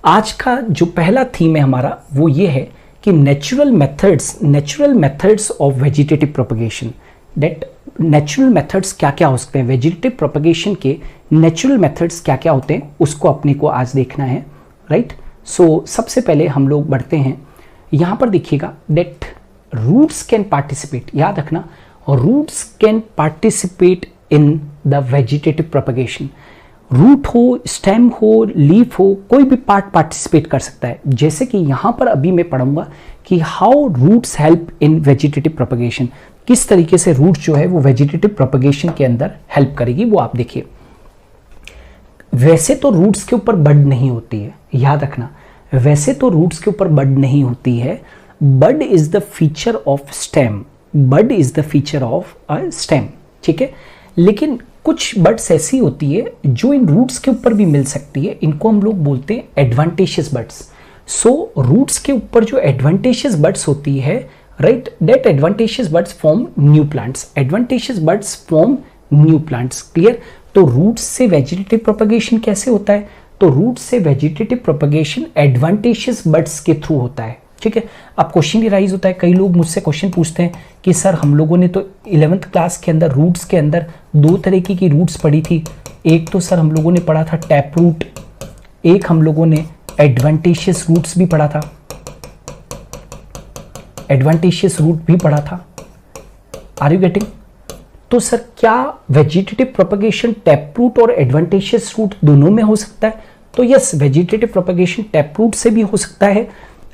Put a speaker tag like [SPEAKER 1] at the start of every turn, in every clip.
[SPEAKER 1] आज का जो पहला थीम है हमारा वो ये है कि natural methods of vegetative propagation. That natural methods क्या क्या हो सकते हैं, वेजिटेटिव प्रोपगेशन के नेचुरल मेथड्स क्या क्या होते हैं, उसको अपने को आज देखना है, राइट। सो सबसे पहले हम लोग बढ़ते हैं, यहाँ पर देखिएगा दैट रूट्स कैन पार्टिसिपेट, याद रखना, roots can participate in the vegetative propagation. Root हो, स्टेम हो, लीफ हो, कोई भी पार्ट पार्टिसिपेट कर सकता है। जैसे कि यहाँ पर अभी मैं पढ़ूंगा कि how roots help in vegetative propagation, किस तरीके से रूट जो है वो वेजिटेटिव प्रोपगेशन के अंदर हेल्प करेगी, वो आप देखिए। वैसे तो रूट्स के ऊपर बड नहीं होती है, याद रखना, वैसे तो रूट्स के ऊपर बड नहीं होती है। Bud is the feature of stem, bud is the feature of a stem, ठीक है। लेकिन कुछ बड्स ऐसी होती है जो इन रूट्स के ऊपर भी मिल सकती है, इनको हम लोग बोलते हैं एडवांटेशियस बड्स। सो रूट्स के ऊपर जो एडवांटेशियस बड्स होती है, right, that adventitious buds form new plants, adventitious buds form new plants, clear. तो रूट्स से वेजिटेटिव प्रोपगेशन कैसे होता है, तो रूट्स से वेजिटेटिव प्रोपगेशन एडवांटेशियस बड्स के थ्रू होता है, ठीक है। अब क्वेश्चन राइज होता है, कई लोग मुझसे क्वेश्चन पूछते हैं कि सर हम लोगों ने तो 11th क्लास के अंदर रूट्स के अंदर दो तरीके की रूट्स पढ़ी थी, एक तो सर हम लोगों ने पढ़ा था टैप रूट, एक हम लोगों ने एडवांटेशियस रूट्स भी पढ़ा था, एडवांटेशियस रूट भी पढ़ा था। Are you getting? तो सर क्या वेजिटेटिव प्रोपगेशन टैप रूट और एडवांटेशियस रूट दोनों में हो सकता है? तो yes, vegetative propagation tap root से भी हो सकता है,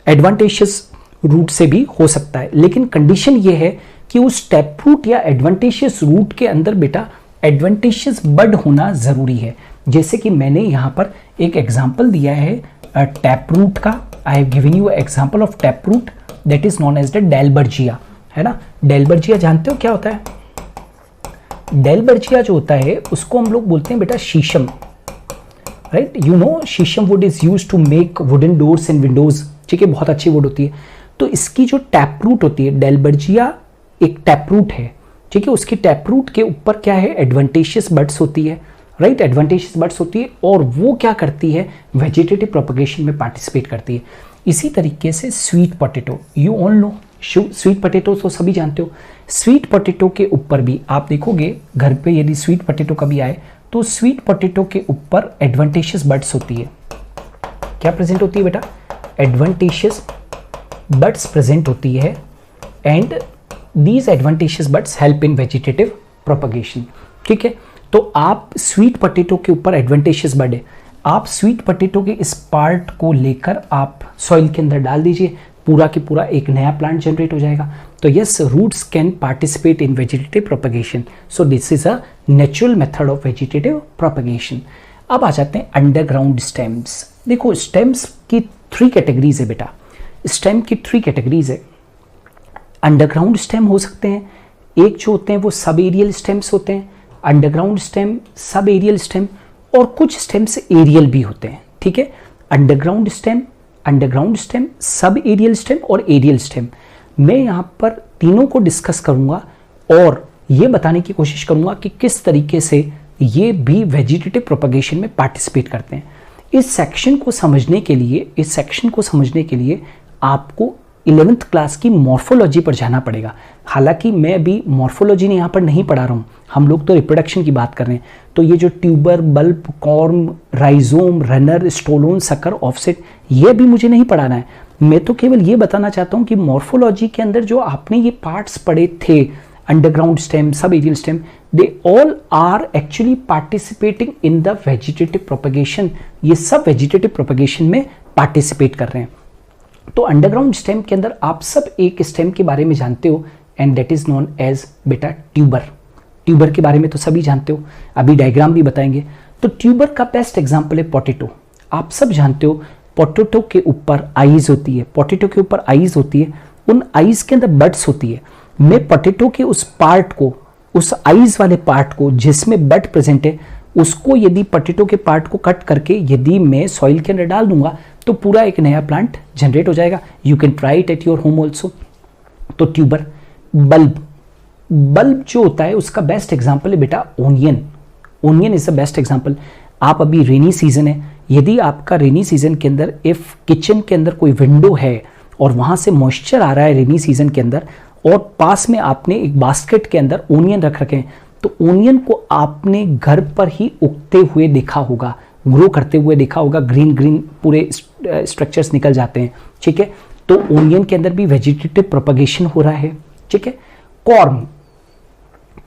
[SPEAKER 1] एडवांटेशियस रूट से भी हो सकता है, लेकिन कंडीशन ये है कि उस टैप रूट या एडवांटेशियस रूट के अंदर बेटा एडवांटेशियस बड होना जरूरी है। जैसे कि मैंने यहाँ पर एक एग्जांपल दिया है टैप रूट का, I have given you example of tap root that is known as the Dalbergia, है ना। डेलबर्जिया जानते हो क्या होता है? डेलबर्जिया जो होता है उसको हम लोग बोलते हैं बेटा shisham, right. You know shisham wood is used to make wooden doors and windows, ठीक है, बहुत अच्छी वुड होती है। तो इसकी जो टैप रूट होती है, डेलबर्जिया एक टैप रूट है, ठीक है, उसकी टैप रूट के ऊपर क्या है, एडवांटेशियस बड्स होती है, राइट, एडवांटेशियस बड्स होती है, और वो क्या करती है, वेजिटेटिव प्रोपगेशन में पार्टिसिपेट करती है। इसी तरीके से sweet potato, you all know sweet potato तो सभी जानते हो। स्वीट पोटैटो के ऊपर भी आप देखोगे घर पे, यदि स्वीट पोटैटो कभी आए तो स्वीट पोटैटो के ऊपर एडवांटेशियस बड्स होती है। क्या प्रेजेंट होती है बेटा? एडवांटेशियस बड्स प्रेजेंट होती है, and these adventitious buds help in vegetative propagation, ठीक है। तो आप स्वीट पोटैटो के ऊपर एडवांटेशियस बड है, आप स्वीट पोटैटो के इस पार्ट को लेकर आप सॉइल के अंदर डाल दीजिए, पूरा की पूरा एक नया प्लांट जनरेट हो जाएगा। तो yes, roots can participate in vegetative propagation, so this is a natural method of vegetative propagation. अब आ जाते हैं अंडरग्राउंड स्टेम्स। देखो स्टेम्स की 3 कैटेगरीज है बेटा, स्टेम की 3 कैटेगरीज है। अंडरग्राउंड स्टेम हो सकते हैं, एक जो होते हैं वो सब एरियल स्टेम्स होते हैं, underground stem, sub aerial stem, और कुछ स्टेम्स एरियल भी होते हैं, ठीक है। Underground stem, sub aerial stem और एरियल स्टेम। मैं यहाँ पर तीनों को डिस्कस करूंगा और ये बताने की कोशिश करूंगा कि किस तरीके से ये भी वेजिटेटिव प्रोपगेशन में पार्टिसिपेट करते हैं। इस सेक्शन को समझने के लिए आपको 11th क्लास की मॉर्फोलॉजी पर जाना पड़ेगा। हालांकि मैं अभी मॉर्फोलॉजी ने यहाँ पर नहीं पढ़ा रहा हूँ, हम लोग तो रिप्रोडक्शन की बात कर रहे हैं। तो ये जो tuber, bulb, corm, rhizome, runner, stolon, sucker, offset, ये भी मुझे नहीं पढ़ाना है। मैं तो केवल ये बताना चाहता हूँ कि मॉर्फोलॉजी के अंदर जो आपने ये पार्ट्स पढ़े थे, underground stem, sub aerial stem, they all are actually participating in the vegetative propagation. ये सब वेजिटेटिव प्रोपगेशन में पार्टिसिपेट कर रहे हैं। तो अंडरग्राउंड स्टेम के अंदर आप सब एक स्टेम के बारे में जानते हो, and that is known as बेटा ट्यूबर। ट्यूबर के बारे में तो सभी जानते हो, अभी डायग्राम भी बताएंगे। तो ट्यूबर का बेस्ट एग्जांपल है पोटैटो। आप सब जानते हो पोटैटो के ऊपर आईज होती है, पोटैटो के ऊपर आईज होती है, उन आईज के अंदर बड्स होती है। मैं पोटैटो के उस पार्ट को, उस आईज वाले पार्ट को जिसमें बड प्रेजेंट है, उसको यदि पोटैटो के पार्ट को कट करके यदि मैं सॉइल के अंदर डाल दूंगा तो पूरा एक नया प्लांट जनरेट हो जाएगा। You can try it at your home also. तो ट्यूबर। बल्ब जो होता है उसका बेस्ट एग्जांपल है बेटा onion. Onion is the best example. आप अभी रेनी सीजन है, यदि आपका रेनी सीजन के अंदर इफ किचन के अंदर कोई विंडो है और वहां से मॉइस्चर आ रहा है रेनी सीजन के अंदर, और पास में आपने एक बास्केट के अंदर ओनियन रख रखे हैं, तो ओनियन को आपने घर पर ही उगते हुए देखा होगा, ग्रो करते हुए देखा होगा, ग्रीन ग्रीन पूरे स्ट्रक्चर्स निकल जाते हैं, ठीक है। तो ओनियन के अंदर भी वेजिटेटिव प्रोपगेशन हो रहा है, ठीक है।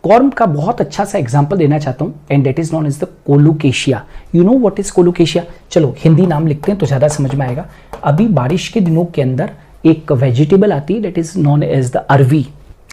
[SPEAKER 1] कॉर्म का बहुत अच्छा सा एग्जांपल देना चाहता हूं, and that is known as the colocasia. You know what is colocasia? चलो हिंदी नाम लिखते हैं तो ज्यादा समझ में आएगा। अभी बारिश के दिनों के अंदर एक वेजिटेबल आती है that is known as the arvi.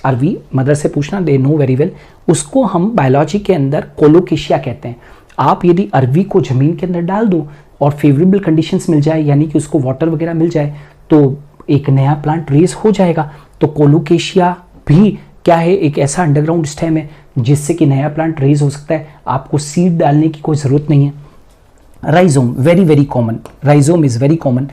[SPEAKER 1] Arvi mother से पूछना, दे नो वेरी वेल। उसको हम बायोलॉजी के अंदर कोलोकेशिया कहते हैं। आप यदि अरवी को जमीन के अंदर डाल दो और फेवरेबल कंडीशंस मिल जाए, यानी कि उसको वाटर वगैरह मिल जाए, तो एक नया प्लांट रेज हो जाएगा। तो कोलोकेशिया भी क्या है? एक ऐसा अंडरग्राउंड स्टेम है जिससे कि नया प्लांट रेज हो सकता है। आपको सीड डालने की कोई जरूरत नहीं है। Rhizome, very very common, rhizome is very common.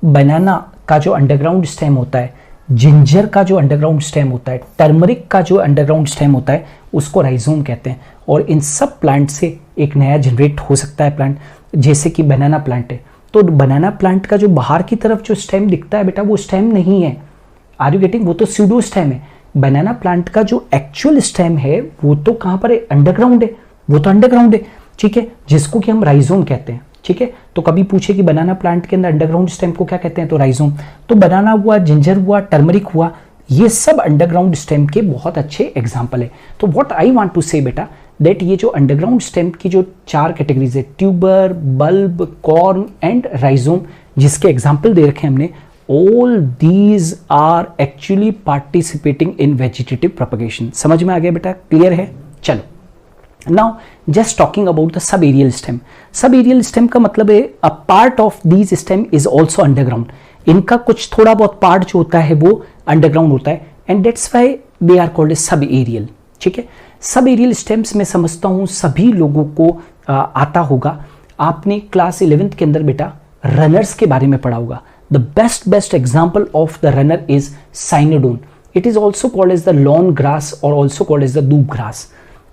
[SPEAKER 1] Banana का जो अंडरग्राउंड स्टेम होता है, जिंजर का जो अंडरग्राउंड स्टेम होता है, टर्मरिक का जो अंडरग्राउंड स्टेम होता है, उसको राइजोम कहते हैं। और इन सब प्लांट से एक नया जनरेट हो सकता है प्लांट, जैसे कि बनाना प्लांट है। तो बनाना प्लांट का जो बाहर की तरफ जो स्टेम दिखता है बेटा, वो स्टेम नहीं है। Are you getting? वो तो स्यूडो स्टेम है। बनाना प्लांट का जो एक्चुअल स्टेम है वो तो कहां पर है? अंडरग्राउंड है। वो तो अंडरग्राउंड है, ठीक है, जिसको कि हम राइजोम कहते हैं, ठीक है। तो कभी पूछे कि बनाना प्लांट के अंदर अंडरग्राउंड स्टेम को क्या कहते हैं, तो राइजोम। तो बनाना हुआ, जिंजर हुआ, टर्मरिक हुआ, ये सब अंडरग्राउंड स्टेम के बहुत अच्छे एग्जाम्पल है। तो व्हाट आई वांट टू से बेटा, दैट ये जो अंडरग्राउंड स्टेम की जो 4 कैटेगरीज है, tuber, bulb, corm and rhizome, जिसके एग्जाम्पल दे रखे हमने, all these are actually participating in vegetative propagation। समझ में आ गया बेटा? क्लियर है? चलो, now just talking about the subaerial stem। subaerial stem का मतलब है a part of these stem is also underground। इनका कुछ थोड़ा बहुत पार्ट जो होता है वो अंडरग्राउंड होता है, and that's why they are called as subaerial, ठीक है। subaerial stems में समझता हूं सभी लोगों को आता होगा। आपने क्लास 11th के अंदर बेटा रनर्स के बारे में पढ़ा होगा। The best example of the runner is cynodon। It is also called as the lawn grass or also called as the दूब grass,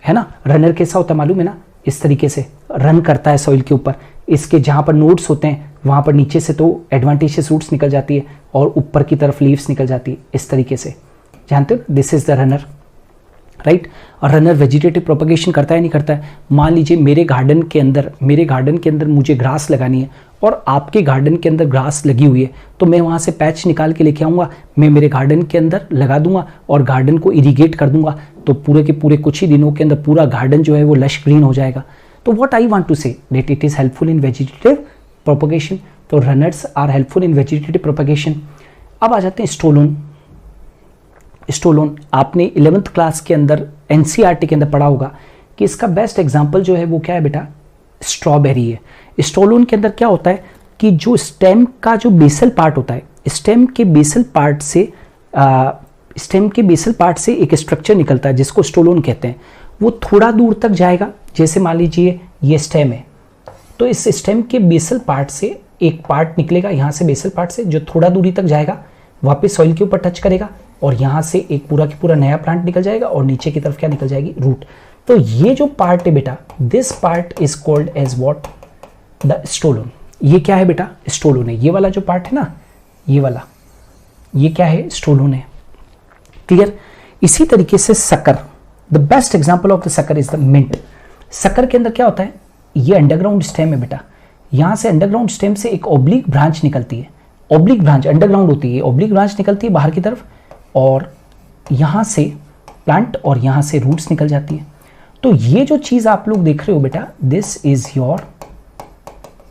[SPEAKER 1] है ना। रनर कैसा होता है मालूम है ना? इस तरीके से रन करता है सॉइल के ऊपर। इसके जहां पर नोड्स होते हैं वहां पर नीचे से तो एडवांटेजियस रूट्स निकल जाती है और ऊपर की तरफ लीव्स निकल जाती है, इस तरीके से, जानते हो? This is the runner, right. और रनर वेजिटेटिव प्रोपगेशन करता है नहीं करता है? मान लीजिए मेरे गार्डन के अंदर मुझे ग्रास लगानी है और आपके गार्डन के अंदर ग्रास लगी हुई है, तो मैं वहाँ से पैच निकाल के लेके आऊँगा, मैं मेरे गार्डन के अंदर लगा दूंगा और गार्डन को इरीगेट कर दूंगा, तो पूरे के पूरे कुछ ही दिनों के अंदर पूरा गार्डन जो है वो लश ग्रीन हो जाएगा। तो what I want to say that it is helpful in vegetative propagation. तो runners are helpful in vegetative propagation. अब आ जाते हैं स्टोलोन। स्टोलोन आपने 11th क्लास के अंदर एनसीईआरटी के अंदर पढ़ा होगा कि इसका बेस्ट एग्जांपल जो है वो क्या है बेटा? स्ट्रॉबेरी है। स्टोलोन के अंदर क्या होता है कि जो स्टेम का जो बेसल पार्ट होता है, स्टेम के बेसल पार्ट से एक स्ट्रक्चर निकलता है जिसको स्टोलोन कहते हैं। वो थोड़ा दूर तक जाएगा, जैसे मान लीजिए ये स्टेम है, तो इस स्टेम के बेसल पार्ट से एक पार्ट निकलेगा, यहाँ से बेसल पार्ट से, जो थोड़ा दूरी तक जाएगा, वापस सॉइल के ऊपर टच करेगा और यहाँ से एक पूरा की पूरा नया प्लांट निकल जाएगा और नीचे की तरफ क्या निकल जाएगी? रूट। तो ये जो पार्ट है बेटा, this part is called as what? The stolon. ये क्या है बेटा? स्टोलोन है। ये वाला जो पार्ट है ना, ये वाला, ये क्या है? स्टोलोन है। क्लियर? इसी तरीके से sucker, the best example of the sucker is the mint. Sucker के अंदर क्या होता है? ये अंडरग्राउंड स्टेम है बेटा। यहां से अंडरग्राउंड स्टेम से एक ओब्लिक ब्रांच निकलती है। ओब्लिक ब्रांच अंडरग्राउंड होती है, ओब्लिक ब्रांच निकलती है बाहर की तरफ और यहां से प्लांट और यहां से रूट्स निकल जाती है। तो ये जो चीज आप लोग देख रहे हो बेटा, दिस इज योर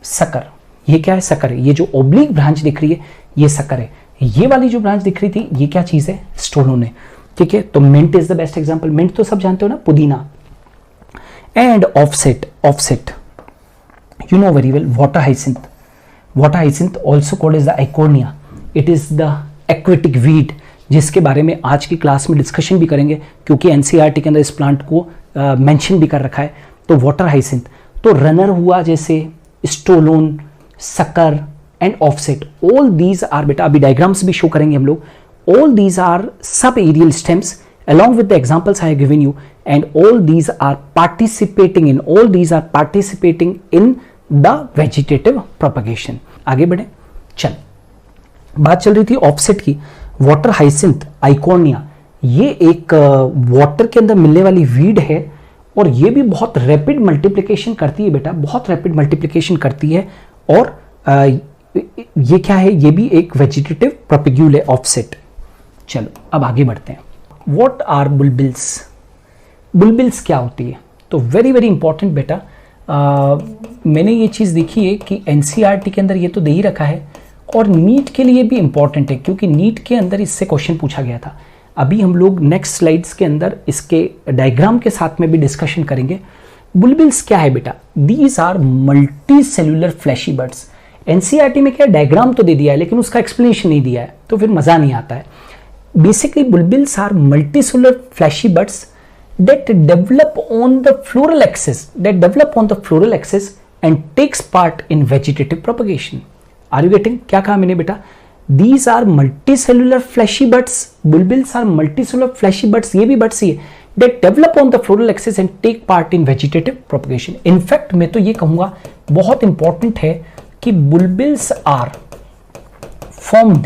[SPEAKER 1] सकर। ये क्या है? सकर है। ये जो ओब्लिक ब्रांच दिख रही है ये सकर है। ये वाली जो ब्रांच दिख रही थी ये क्या चीज है? स्टोलोन है, ठीक है। तो mint is the best example. Mint तो सब जानते हो ना, पुदीना। And offset you know very well. Water hyacinth also called is the eichhornia. It is the aquatic weed, जिसके बारे में आज की क्लास में डिस्कशन भी करेंगे क्योंकि एनसीईआरटी के अंदर इस प्लांट को मेंशन भी कर रखा है। तो वाटर हाइसिंथ, तो रनर हुआ जैसे stolon, sucker and offset, all these are बेटा, अभी डायग्राम्स भी शो करेंगे हम लोग, all these are sub aerial stems along with the examples I have given you, and all these are participating in the vegetative propagation. आगे बढ़े, चल बात चल रही थी ऑफसेट की। वाटर हाइसिंथ आइकोनिया, ये एक वाटर के अंदर मिलने वाली वीड है और ये भी बहुत रैपिड मल्टीप्लिकेशन करती है बेटा, बहुत रैपिड मल्टीप्लिकेशन करती है। और ये क्या है, ये भी एक वेजिटेटिव प्रोपेग्यूल है, ऑफसेट। चलो अब आगे बढ़ते हैं। What are बुलबिल्स? बुलबिल्स क्या होती है? तो वेरी वेरी इंपॉर्टेंट बेटा, मैंने ये चीज़ देखी है कि एनसीईआरटी के अंदर ये तो दे ही रखा है और नीट के लिए भी इंपॉर्टेंट है, क्योंकि नीट के अंदर इससे क्वेश्चन पूछा गया था। अभी हम लोग नेक्स्ट स्लाइड्स के अंदर इसके डायग्राम के साथ में भी डिस्कशन करेंगे। बुलबिल्स क्या है बेटा? These are multi cellular fleshy buds. NCERT में क्या डायग्राम तो दे दिया है लेकिन उसका एक्सप्लेनेशन नहीं दिया है, तो फिर मजा नहीं आता है। Basically bulbils are multi cellular fleshy buds that develop on the floral axis and takes part in vegetative propagation. Are you getting? क्या कहा मैंने बेटा? These are multicellular fleshy buds. Bulbils are multicellular fleshy buds. ये भी buds ही है that develop on the floral axis and take part in vegetative propagation. In fact मैं तो ये कहूँगा बहुत important है कि bulbils are formed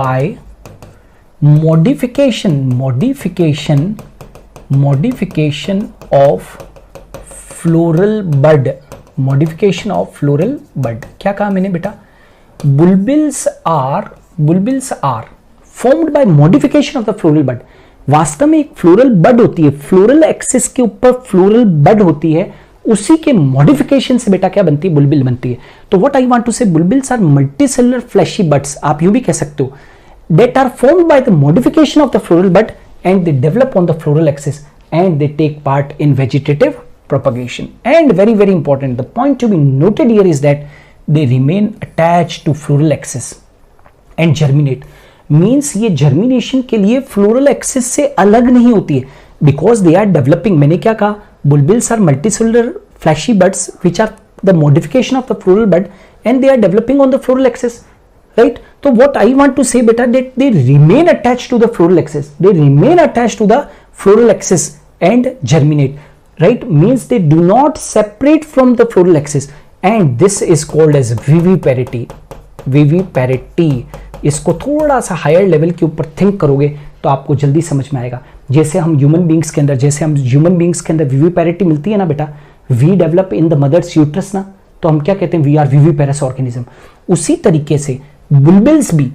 [SPEAKER 1] by modification of floral bud. क्या कहा मैंने बेटा? bulbils are formed by modification of the floral bud. वास्तव में एक फ्लोरल बड होती है, फ्लोरल एक्सिस के ऊपर फ्लोरल बड होती है, उसी के मॉडिफिकेशन से बेटा क्या बनती है? बुलबिल बनती है। तो व्हाट आई वांट टू से, बुलबिल्स आर मल्टीसेलुलर फ्लैशी बड्स। आप यूं भी कह सकते हो that are formed by the modification of the floral bud and they develop on the floral axis and they take part in vegetative propagation. And very very important, the point to be noted here is that they remain attached to floral axis and germinate. Means ये germination के लिए floral axis से अलग नहीं होती है because they are developing. मैंने क्या कहा? Bulbils are multicellular fleshy buds which are the modification of the floral bud and they are developing on the floral axis. Right? So what I want to say beta, that they remain attached to the floral axis. They remain attached to the floral axis and germinate. Right? Means they do not separate from the floral axis. And this is called as viviparity. Viviparity. इसको थोड़ा सा higher level के ऊपर think करोगे तो आपको जल्दी समझ में आएगा। जैसे हम ह्यूमन बींग्स के अंदर विविपैरिटी मिलती है ना बेटा, we develop in the mother's uterus ना, तो हम क्या कहते हैं? We are viviparous organism. उसी तरीके से बुलबिल्स भी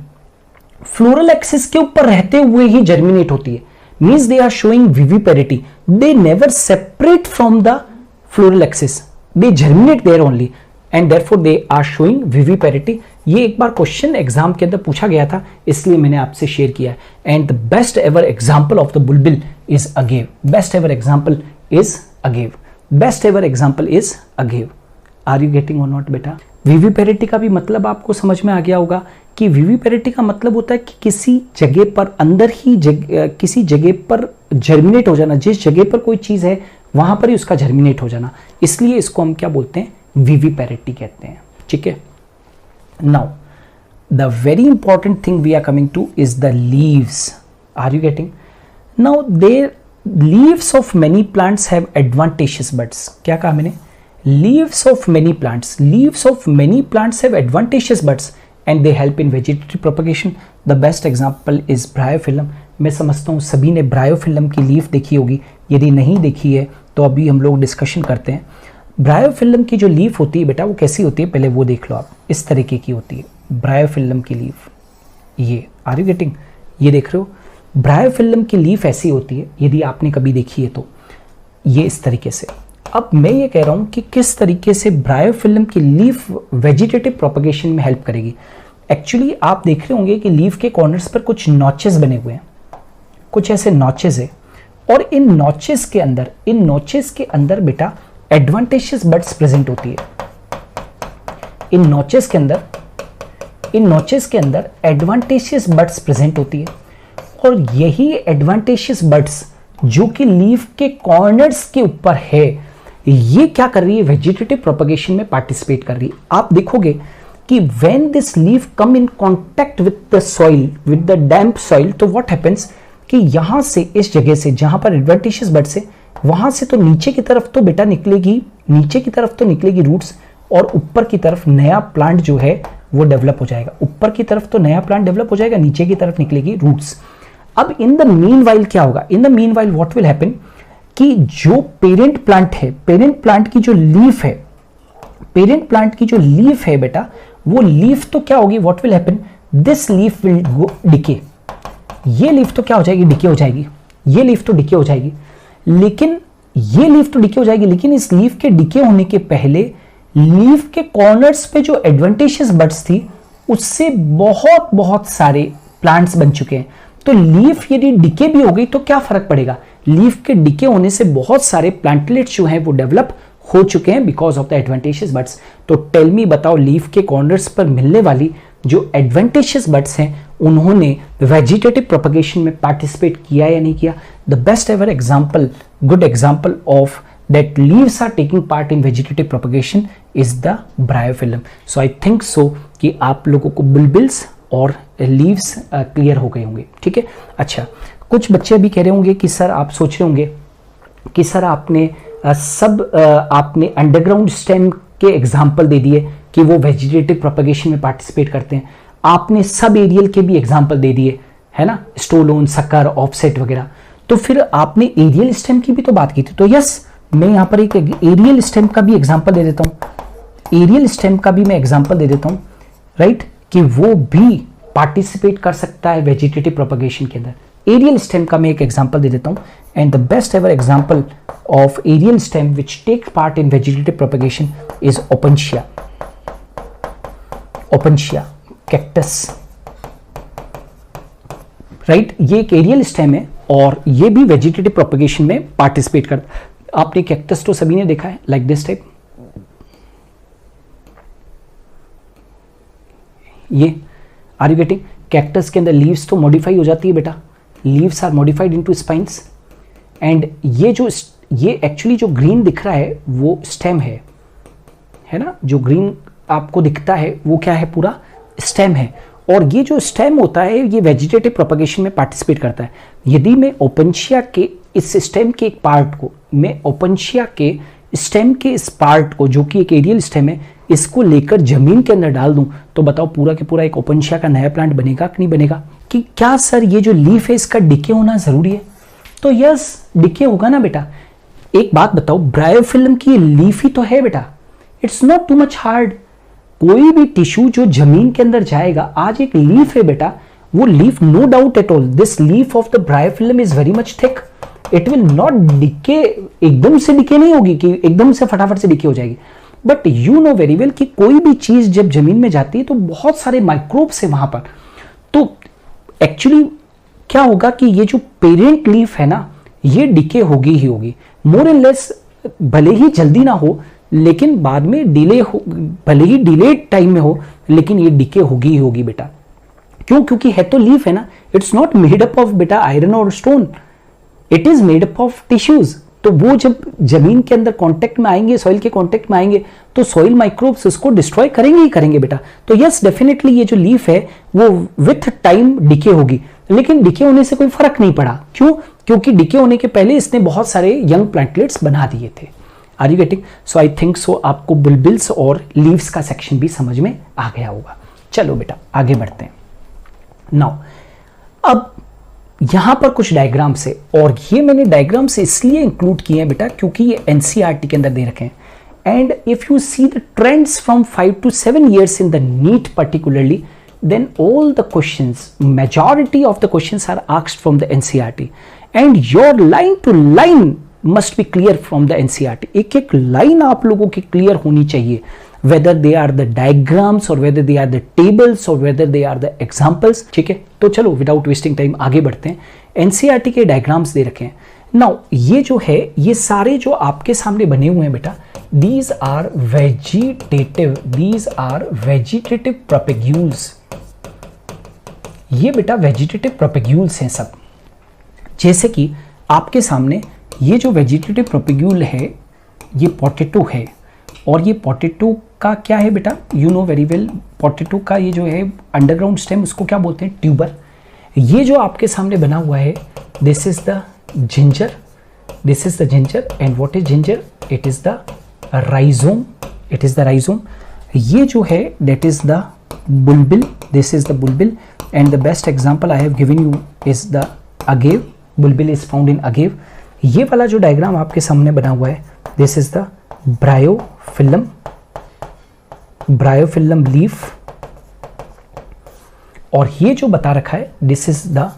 [SPEAKER 1] फ्लोरल एक्सिस के ऊपर रहते हुए ही जर्मिनेट होती है। Means they are showing viviparity, they never separate from the floral axis, they germinate there only and therefore they are showing viviparity. ये एक बार क्वेश्चन एग्जाम के अंदर पूछा गया था, इसलिए मैंने आपसे शेयर किया है। And the best ever example of the bulbil is agave. Best ever example is agave. Best ever example is agave. Are you getting और नॉट बेटा? विविपेरिटी का भी मतलब आपको समझ में आ गया होगा कि विविपेरिटी का मतलब होता है कि किसी जगह पर अंदर ही किसी जगह पर जर्मिनेट हो जाना, जिस जगह पर कोई चीज है वहां पर ही उसका जर्मिनेट हो जाना, इसलिए इसको हम क्या बोलते हैं? विविपेरिटी कहते हैं। ठीक है। Now the very important thing we are coming to is the leaves. Are you getting? Now their leaves of many plants have adventitious buds. क्या कहा मैंने? Leaves of many plants have advantageous buds and they help in vegetative propagation. The best example is Bryophyllum. मैं समझता हूँ सभी ने Bryophyllum की leaf देखी होगी, यदि नहीं देखी है तो अभी हम लोग डिस्कशन करते हैं। Bryophyllum की जो लीफ होती है बेटा वो कैसी होती है, पहले वो देख लो आप। इस तरीके की होती है Bryophyllum की लीफ। ये आर यू गेटिंग? ये देख रहे हो? Bryophyllum की लीफ ऐसी होती है, यदि आपने कभी देखी है तो ये इस तरीके से। अब मैं ये कह रहा हूं कि किस तरीके से ब्रायोफिल्म की लीफ वेजिटेटिव प्रोपगेशन में हेल्प करेगी। एक्चुअली आप देख रहे होंगे कि लीफ के कॉर्नर्स पर कुछ नॉचेस बने हुए हैं, कुछ ऐसे नॉचेस है, और इन नॉचेस के अंदर बेटा एडवांटेजियस बड्स प्रेजेंट होती है। इन नॉचेस के अंदर एडवांटेजियस बड्स प्रेजेंट होती है, और यही एडवांटेजियस बड्स जो कि लीफ के कॉर्नर्स के ऊपर है, ये क्या कर रही है? वेजिटेटिव प्रोपगेशन में पार्टिसिपेट कर रही है। आप देखोगे कि when this leaf come in contact with the soil, with the damp soil, तो व्हाट हैपेंस कि यहां से, इस जगह से जहां पर एडवांटेजियस बड्स है, वहां से तो नीचे की तरफ तो बेटा निकलेगी, नीचे की तरफ तो निकलेगी रूट्स, और ऊपर की तरफ नया प्लांट जो है वो डेवलप हो जाएगा। ऊपर की तरफ तो नया प्लांट डेवलप हो जाएगा, नीचे की तरफ निकलेगी रूट्स। अब इन द मीनवाइल क्या होगा, in the meanwhile what will happen कि जो पेरेंट प्लांट है, पेरेंट प्लांट की जो लीफ है, पेरेंट प्लांट की जो लीफ है बेटा, वो लीफ तो क्या होगी, what will happen, this leaf will go decay. ये लीफ तो क्या हो जाएगी, डिके हो जाएगी, ये लीफ तो डिके हो जाएगी। लेकिन ये लीफ तो डिके हो जाएगी, लेकिन इस लीफ के डिके होने के पहले लीफ के कॉर्नर्स पे जो एडवांटेजेस बड्स थी उससे बहुत बहुत सारे प्लांट्स बन चुके हैं। तो लीफ यदि डिके भी हो गई तो क्या फर्क पड़ेगा, लीफ के डिके होने से बहुत सारे प्लांटलेट्स जो हैं वो डेवलप हो चुके हैं because of the advantages buds. तो टेल मी बताओ, लीफ के कॉर्नर्स पर मिलने वाली जो एडवांटेजेस बड्स हैं उन्होंने वेजिटेटिव प्रोपगेशन में पार्टिसिपेट किया या नहीं किया। The best ever example, good example of that leaves are taking part in vegetative propagation is the bryophyllum. So I think so कि आप लोगों को बुलबिल्स और लीव्स क्लियर हो गए होंगे, ठीक है। अच्छा, कुछ बच्चे भी कह रहे होंगे कि सर, आप सोच रहे होंगे कि सर आपने आपने अंडरग्राउंड स्टेम के एग्जाम्पल दे दिए कि वो वेजिटेटिव प्रोपगेशन में पार्टिसिपेट करते हैं, आपने सब एरियल के भी एग्जाम्पल दे दिए है ना, स्टोलोन, सकर, ऑफसेट वगैरह, तो फिर आपने एरियल स्टेम की भी तो बात की थी। तो यस, मैं यहां पर एक एरियल स्टेम का भी एग्जांपल दे देता हूं, एरियल स्टेम का भी मैं एग्जांपल दे देता हूं, राइट, कि वो भी पार्टिसिपेट कर सकता है वेजिटेटिव प्रोपगेशन के अंदर। एरियल स्टेम का मैं एक एग्जांपल दे देता हूं, and the best ever example of aerial stem which take part in vegetative propagation is opuntia. Opuntia cactus, right, ये एक एरियल स्टेम है और ये भी वेजिटेटिव प्रोपगेशन में पार्टिसिपेट करता है। आपने कैक्टस तो सभी ने देखा है, लाइक दिस टाइप, ये आर यू गेटिंग, कैक्टस के अंदर लीव्स तो मॉडिफाई हो जाती है बेटा, leaves are modified into spines, and ये एक्चुअली जो ग्रीन दिख रहा है वो स्टेम है ना, जो ग्रीन आपको दिखता है वो क्या है, पूरा स्टेम है, और ये जो स्टेम होता है ये वेजिटेटिव प्रोपगेशन में पार्टिसिपेट करता है। यदि मैं ओपनशिया के इस स्टेम के एक पार्ट को, मैं ओपनशिया के स्टेम के इस पार्ट को जो कि एक एरियल स्टेम है, इसको लेकर जमीन के अंदर डाल दूं तो बताओ पूरा के पूरा एक ओपनशिया का नया प्लांट बनेगा कि नहीं बनेगा। कि क्या सर ये जो लीफ है इसका डिके होना जरूरी है, तो यस डिके होगा ना बेटा। एक बात बताओ, ब्रायोफिल्म की लीफ ही तो है बेटा, it's not too much hard. कोई भी टिश्यू जो जमीन के अंदर जाएगा, आज एक लीफ है बेटा, वो leaf no doubt at all, this leaf of the bryophyllum is very much thick, it will not decay, एकदम से डिके नहीं होगी कि एकदम से फटाफट से डिके हो जाएगी, but you know very well कि कोई भी चीज जब जमीन में जाती है तो बहुत सारे माइक्रोब्स है वहां पर। तो एक्चुअली क्या होगा कि ये जो पेरेंट लीफ है ना, ये डिके होगी ही होगी, मोर एंड लेस, भले ही जल्दी ना हो लेकिन बाद में डिले हो, भले ही डिलेड टाइम में हो लेकिन ये डिके होगी ही होगी बेटा। क्यों? क्योंकि है तो लीफ है ना, it's not made up of बेटा आयरन और stone, it is made up of tissues. तो वो जब जमीन के अंदर कांटेक्ट में आएंगे, सॉइल के कांटेक्ट में आएंगे, तो सॉइल माइक्रोब्स उसको डिस्ट्रॉय करेंगे ही करेंगे बेटा। तो यस डेफिनेटली ये जो लीफ है वो विथ टाइम डिके होगी, लेकिन डिके होने से कोई फर्क नहीं पड़ा। क्यों? क्योंकि डिके होने के पहले इसने बहुत सारे यंग प्लांटलेट्स बना दिए थे। Are you getting? So I think so आपको बुलबिल्स और लीव्स का सेक्शन भी समझ में आ गया होगा। चलो बेटा आगे बढ़ते हैं। नाउ अब यहां पर कुछ डायग्राम्स है, और ये मैंने डायग्राम्स इसलिए इंक्लूड किए हैं बेटा क्योंकि ये एनसीईआरटी के अंदर दे रखे हैं। And if you see the trends from 5 to 7 years in the NEET particularly, then all the questions, majority of the questions are asked from the NCERT, and your line to line must be clear from the NCERT. एक एक line आप लोगों की clear होनी चाहिए, whether they are the diagrams or whether they are the tables or whether they are the examples। ठीक है, तो चलो विदाउट वेस्टिंग टाइम आगे बढ़ते हैं। एनसीईआरटी के डायग्राम्स दे रखे हैं। नाउ ये जो है, ये सारे जो आपके सामने बने हुए हैं बेटा, these are vegetative propagules। ये बेटा वेजिटेटिव प्रोपेग्यूल्स हैं सब। जैसे कि आपके सामने ये जो वेजिटेटिव प्रोपेग्यूल है ये पोटैटो है, और ये पोटैटो का क्या है बेटा, you know very well, potato का ये जो है अंडरग्राउंड स्टेम, उसको क्या बोलते हैं, ट्यूबर। ये जो आपके सामने बना हुआ है, this is the ginger, This is the ginger. And what is ginger? It is the rhizome. It is the rhizome. ये जो है that is the bulbil. This is the bulbil. And the best example I have given you is the agave. Bulbil is found in agave. ये वाला जो diagram आपके सामने बना हुआ है, this is the bryophyllum. Bryophyllum leaf. और ये जो बता रखा है, this is the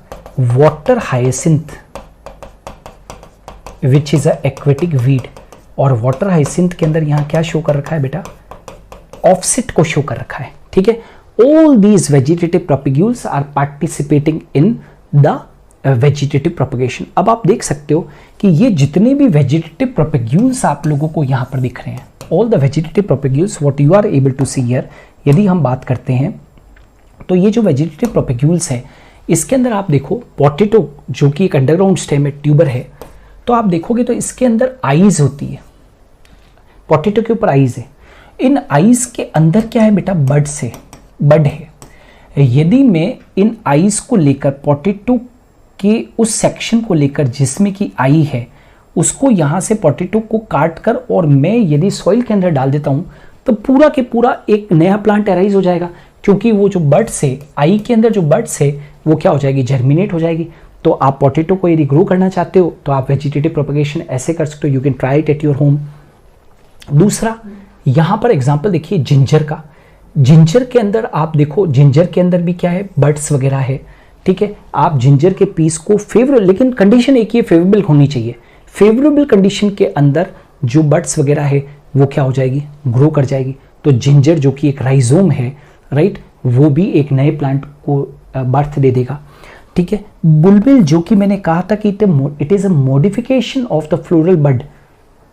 [SPEAKER 1] water hyacinth, which is a aquatic weed. और वाटर हाइसिंथ के अंदर यहां क्या शो कर रखा है बेटा? ऑफसेट को शो कर रखा है, ठीक है। All these vegetative propagules are participating in the vegetative propagation. अब आप देख सकते हो कि ये जितने भी वेजिटेटिव प्रोपेग्यूल्स आप लोगों को यहां पर दिख रहे हैं, all the vegetative propagules what you are able to see here, यदि हम बात करते हैं तो ये जो वेजिटेटिव प्रोपेग्यूल्स है, इसके अंदर आप देखो पोटैटो जो कि एक अंडरग्राउंड स्टेम है, ट्यूबर है, तो आप देखोगे तो इसके अंदर आईज होती है, पोटैटो के ऊपर आईज है। इन आईज के अंदर क्या है बेटा? बड्स है, बड है। यदि मैं इन आईज को लेकर पोटैटो के उस सेक्शन को लेकर जिसमें कि आई है, उसको यहां से पोटैटो को काट कर और मैं यदि सॉइल के अंदर डाल देता हूं तो पूरा के पूरा एक नया प्लांट एराइज हो जाएगा, क्योंकि वो जो बड्स है, आई के अंदर जो बड्स है वो क्या हो जाएगी? जर्मिनेट हो जाएगी। तो आप पोटैटो को यदि ग्रो करना चाहते हो तो आप वेजिटेटिव प्रोपेगेशन ऐसे कर सकते हो, you can try it at your home. दूसरा, यहां पर एग्जांपल देखिए जिंजर का। जिंजर के अंदर आप देखो, जिंजर के अंदर भी क्या है? बड्स वगैरह है, ठीक है। आप जिंजर के पीस को फेवरेबल, लेकिन कंडीशन एक ही फेवरेबल होनी चाहिए। फेवरेबल कंडीशन के अंदर जो बड्स वगैरह है वो क्या हो जाएगी? ग्रो कर जाएगी। तो जिंजर जो कि एक राइजोम है, राइट, वो भी एक नए प्लांट को बर्थ दे देगा, ठीक है। बुलबिल जो कि मैंने कहा था कि it is a modification of the floral bud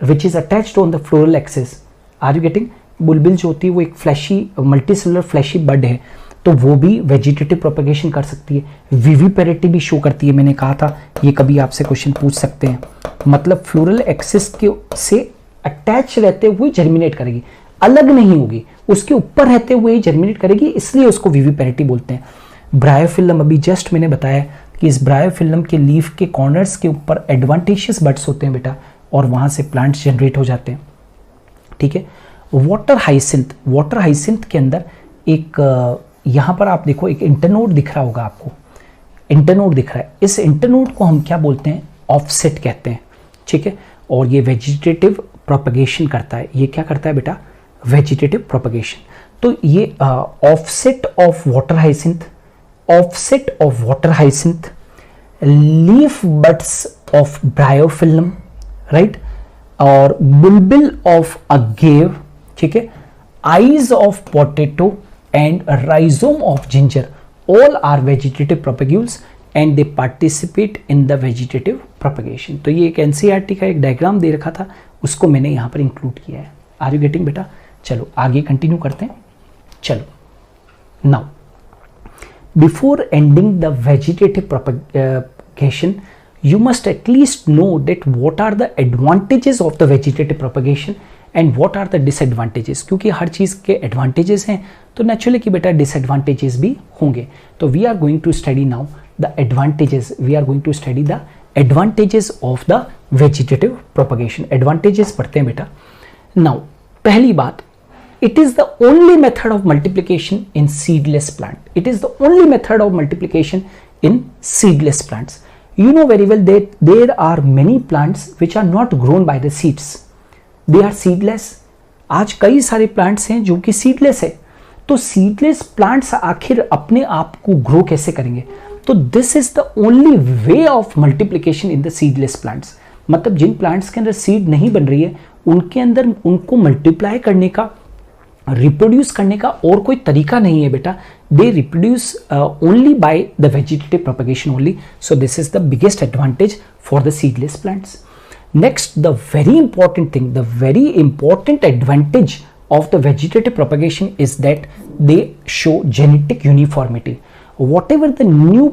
[SPEAKER 1] which is attached on the floral axis. Are you getting? Bulbil जो होती है वो एक फ्लैशी मल्टीसेलुलर फ्लैशी बड है, तो वो भी वेजिटेटिव प्रोपेगेशन कर सकती है। विविपेरिटी भी शो करती है, मैंने कहा था ये कभी आपसे क्वेश्चन पूछ सकते हैं। मतलब फ्लोरल एक्सिस के से अटैच रहते हुए जर्मिनेट करेगी, अलग नहीं होगी, उसके ऊपर रहते हुए ही जर्मिनेट करेगी, इसलिए उसको विविपेरिटी बोलते हैं। ब्रायोफिल्म, अभी जस्ट मैंने बताया कि इस ब्रायोफिल्म के लीफ के कॉर्नर्स के ऊपर एडवांटेशियस बड्स होते हैं बेटा, और वहां से प्लांट्स जनरेट हो जाते हैं, ठीक है। वाटर हाइसिंथ, वाटर हाइसिंथ के अंदर एक यहां पर आप देखो एक इंटरनोड दिख रहा होगा आपको, इंटरनोड दिख रहा है। इस इंटरनोड को हम क्या बोलते हैं? ऑफसेट कहते हैं, ठीक है। और ये वेजिटेटिव प्रोपेगेशन करता है। ये क्या करता है बेटा? Vegetative propagation. तो ये offset of water hyacinth, offset of water hyacinth, leaf buds of bryophyllum, right, और बुलबिल ऑफ अगेव, ठीक है, eyes of potato and a rhizome of ginger, all are vegetative propagules and they participate in the vegetative propagation। तो ये एक NCERT का एक diagram दे रखा था, उसको मैंने यहाँ पर इंक्लूड किया है। आर यू गेटिंग बेटा? चलो आगे कंटिन्यू करते हैं। चलो now before ending the vegetative propagation you must at least know that what are the advantages of the vegetative propagation and what are the disadvantages, क्योंकि हर चीज़ के advantages हैं तो naturally कि बेटा disadvantages भी होंगे। तो we are going to study now the advantages, we are going to study the advantages of the vegetative propagation। advantages पढ़ते हैं बेटा। now पहली बात, it is the only method of multiplication in seedless plant, it is the only method of multiplication in seedless plants। You know very well that there are many plants which are not grown by the seeds, they are seedless। आज कई सारे plants हैं जो कि seedless है, तो seedless plants आखिर अपने आप को grow कैसे करेंगे? तो this is the only way of multiplication in the seedless plants। मतलब जिन plants के अंदर seed नहीं बन रही है, उनके अंदर उनको multiply करने का, रिप्रोड्यूस करने का और कोई तरीका नहीं है बेटा। They reproduce only by the vegetative propagation only. So this is the biggest advantage for the seedless plants. Next, the very important thing, the very important advantage of the vegetative propagation is that they show genetic uniformity। whatever the new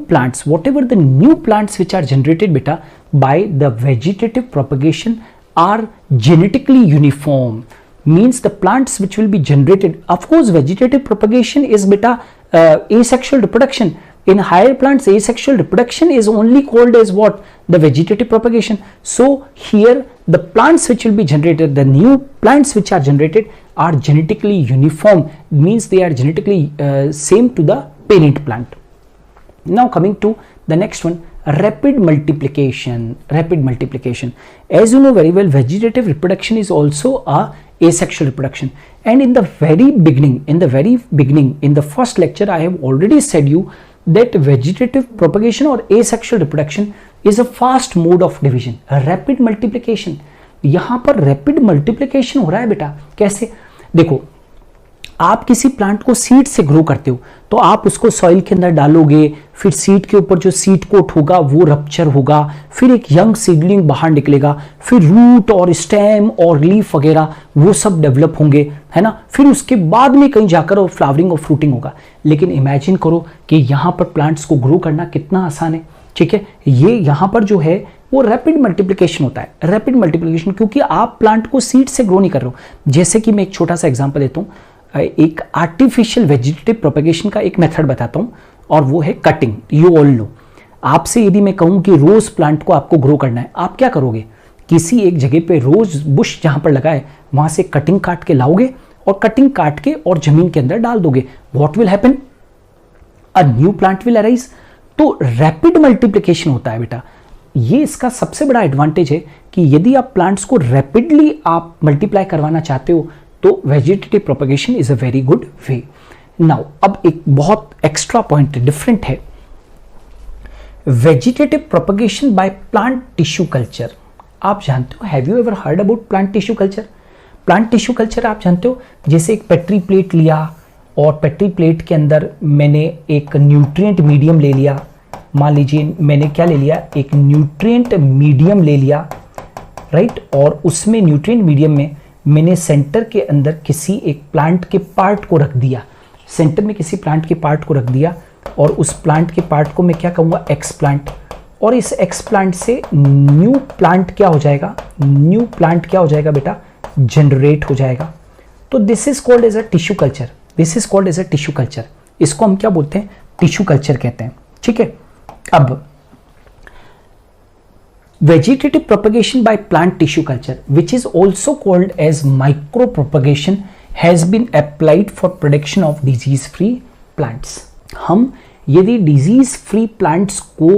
[SPEAKER 1] plants which are generated beta by the vegetative propagation are genetically uniform, means the plants which will be generated, of course vegetative propagation is beta asexual reproduction, In higher plants, asexual reproduction is only called as what? The vegetative propagation. So here the plants which will be generated, the new plants which are generated are genetically uniform, means they are genetically same to the parent plant. Now coming to the next one, rapid multiplication. Rapid multiplication. As you know very well, vegetative reproduction is also a asexual reproduction. And in the very beginning, in the first lecture, I have already said you that vegetative propagation or asexual reproduction is a fast mode of division. Rapid multiplication, यहाँ पर rapid multiplication हो रहा है बेटा. कैसे? देखो, आप किसी प्लांट को सीड से ग्रो करते हो तो आप उसको सॉइल के अंदर डालोगे, फिर सीड के ऊपर जो सीड कोट होगा वो रप्चर होगा, फिर एक यंग सीडलिंग बाहर निकलेगा, फिर रूट और स्टेम और लीफ वगैरह वो सब डेवलप होंगे, है ना. फिर उसके बाद में कहीं जाकर और फ्लावरिंग और फ्रूटिंग होगा. लेकिन इमेजिन करो कि यहाँ पर प्लांट्स को ग्रो करना कितना आसान है. ठीक है, ये यहाँ पर जो है वो रैपिड मल्टीप्लिकेशन होता है. रैपिड मल्टीप्लिकेशन क्योंकि आप प्लांट को सीड से ग्रो नहीं कर रहे हो. जैसे कि मैं एक छोटा सा एग्जांपल देता हूँ, एक आर्टिफिशियल वेजिटेटिव प्रोपेगेशन का एक मेथड बताता हूं और वो है कटिंग. You all know. आपसे यदि मैं कहूं कि रोज प्लांट को आपको ग्रो करना है, आप क्या करोगे? किसी एक जगह पे रोज बुश जहां पर लगा है वहां से कटिंग काट के लाओगे और कटिंग काट के और जमीन के अंदर डाल दोगे. What will happen? A new plant will arise. तो रैपिड मल्टीप्लिकेशन होता है बेटा. ये इसका सबसे बड़ा एडवांटेज है कि यदि आप प्लांट्स को रैपिडली आप मल्टीप्लाई करवाना चाहते हो तो vegetative propagation is a very good way. Now अब एक बहुत एक्स्ट्रा पॉइंट डिफरेंट है, vegetative propagation by plant tissue culture. आप जानते हो, have you ever heard about plant tissue culture? Plant tissue culture आप जानते हो, जैसे एक पेट्री प्लेट लिया और पेट्री प्लेट के अंदर मैंने एक न्यूट्रिएंट मीडियम ले लिया. मान लीजिए मैंने क्या ले लिया, एक न्यूट्रिएंट मीडियम ले लिया, राइट. और उसमें न्यूट्रिएंट मीडियम में मैंने सेंटर के अंदर किसी एक प्लांट के पार्ट को रख दिया. सेंटर में किसी प्लांट के पार्ट को रख दिया और उस प्लांट के पार्ट को मैं क्या कहूँगा? X plant. और इस एक्स प्लांट से न्यू प्लांट क्या हो जाएगा? न्यू प्लांट क्या हो जाएगा बेटा? जनरेट हो जाएगा. तो this is called as a tissue culture. This is called as a tissue culture. इसको हम क्या बोलते हैं? टिश्यू कल्चर कहते हैं. ठीक है. अब vegetative propagation by plant tissue culture, which is also called as micro propagation, has been applied for production of disease free plants. हम यदि disease free plants को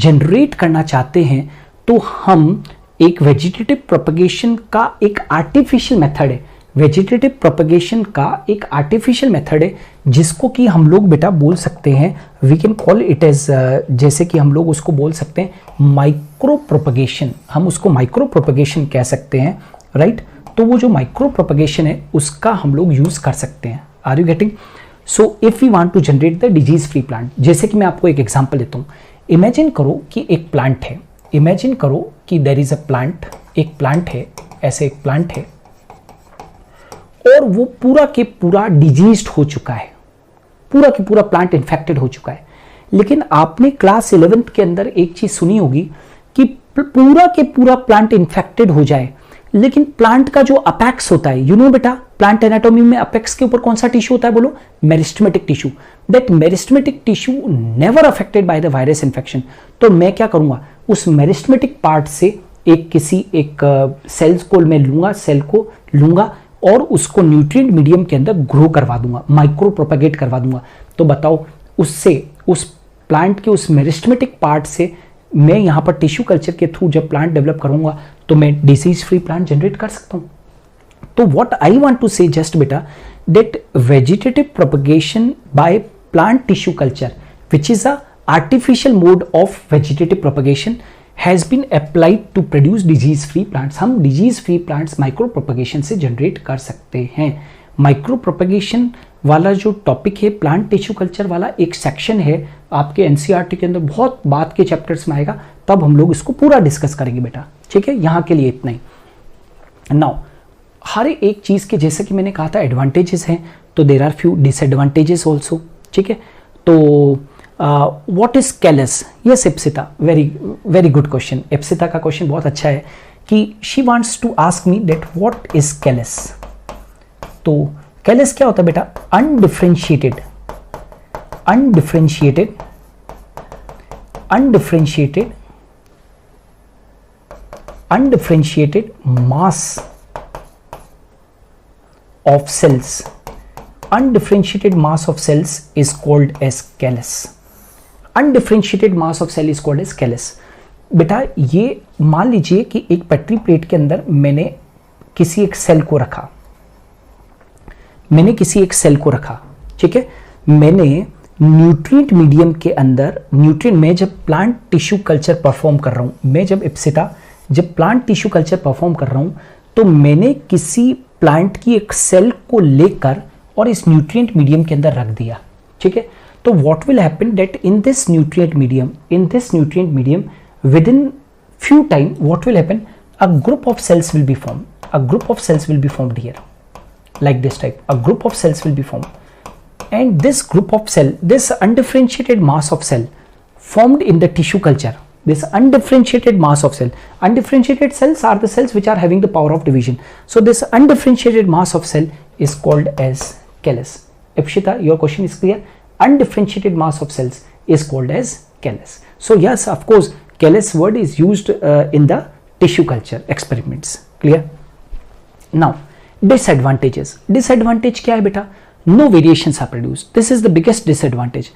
[SPEAKER 1] generate करना चाहते हैं तो हम एक vegetative propagation का एक artificial method है. वेजिटेटिव प्रोपेगेशन का एक आर्टिफिशियल मेथड है जिसको कि हम लोग बेटा बोल सकते हैं, we can call it as, जैसे कि हम लोग उसको बोल सकते हैं माइक्रो प्रोपेगेशन. हम उसको माइक्रो प्रोपेगेशन कह सकते हैं, राइट. तो वो जो माइक्रो प्रोपेगेशन है उसका हम लोग यूज कर सकते हैं. Are you getting? So if we want to generate the disease free plant, जैसे कि मैं आपको एक एग्जांपल देता हूँ. इमेजिन करो कि एक प्लांट है. इमेजिन करो कि देयर इज अ प्लांट. एक प्लांट है, ऐसे एक प्लांट है और वो पूरा के पूरा डिजीज्ड हो चुका है. पूरा के पूरा प्लांट इन्फेक्टेड हो चुका है. लेकिन आपने क्लास 11th के अंदर एक चीज सुनी होगी कि पूरा के पूरा प्लांट इन्फेक्टेड हो जाए लेकिन प्लांट का जो अपेक्स होता है, यू नो बेटा, प्लांट एनाटॉमी में अपेक्स के ऊपर कौन सा टिश्यू होता है? बोलो, meristematic tissue. That meristematic tissue never affected by the virus infection. तो मैं क्या करूंगा? उस मेरिस्टेमेटिक पार्ट से एक सेल्स को मैं लूंगा, सेल को लूंगा और उसको न्यूट्रिएंट मीडियम के अंदर ग्रो करवा दूंगा, माइक्रो प्रोपेगेट करवा दूंगा. तो बताओ, उससे उस प्लांट के उस मेरिस्टेमेटिक पार्ट से मैं यहाँ पर टिश्यू कल्चर के थ्रू जब प्लांट डेवलप करूंगा तो मैं डिसीज फ्री प्लांट जनरेट कर सकता हूँ. तो व्हाट आई वांट टू से जस्ट बेटा, that vegetative propagation by plant tissue culture which is a artificial mode of vegetative propagation has been applied to produce disease free plants. हम disease free plants micro propagation से generate कर सकते हैं. Micro propagation वाला जो topic है, plant tissue culture वाला एक सेक्शन है आपके एनसीईआरटी के अंदर, बहुत बाद के चैप्टर्स में आएगा, तब हम लोग इसको पूरा डिस्कस करेंगे बेटा. ठीक है, यहाँ के लिए इतना ही. नाउ हर एक चीज के, जैसे कि मैंने कहा था, एडवांटेजेस हैं तो there are few disadvantages also. ठीक है, तो what is callus? Yes, Ipsita, very good question. Ipsita का क्वेश्चन बहुत अच्छा है कि she wants to ask me that what is callus. तो callus क्या होता है बेटा? undifferentiated undifferentiated mass of cells. Undifferentiated mass of cells is called as callus. Undifferentiated mass of cell is called as callus. बेटा ये मान लीजिए कि एक पेट्री प्लेट के अंदर मैंने किसी एक सेल को रखा, ठीक है, मैंने न्यूट्रिएंट मीडियम के अंदर न्यूट्रिएंट में जब प्लांट टिश्यू कल्चर परफॉर्म कर रहा हूं, मैं जब इप्सिता जब प्लांट टिश्यू कल्चर परफॉर्म कर रहा हूं, तो मैंने किसी प्लांट की एक सेल को लेकर और इस न्यूट्रिएंट मीडियम के अंदर रख दिया, ठीक है। तो what will happen that in this nutrient medium with in few time what will happen, a group of cells will be formed here like this type. A group of cells will be formed, and this group of cell, this undifferentiated mass of cell formed in the tissue culture, this undifferentiated mass of cell, undifferentiated cells are the cells which are having the power of division. So this undifferentiated mass of cell is called as callus. Ipshita, your question is clear. Undifferentiated mass of cells is called as callus. So yes, of course, callus word is used in the tissue culture experiments. Clear? Now disadvantages क्या है बेटा? No variations are produced. This is the biggest disadvantage.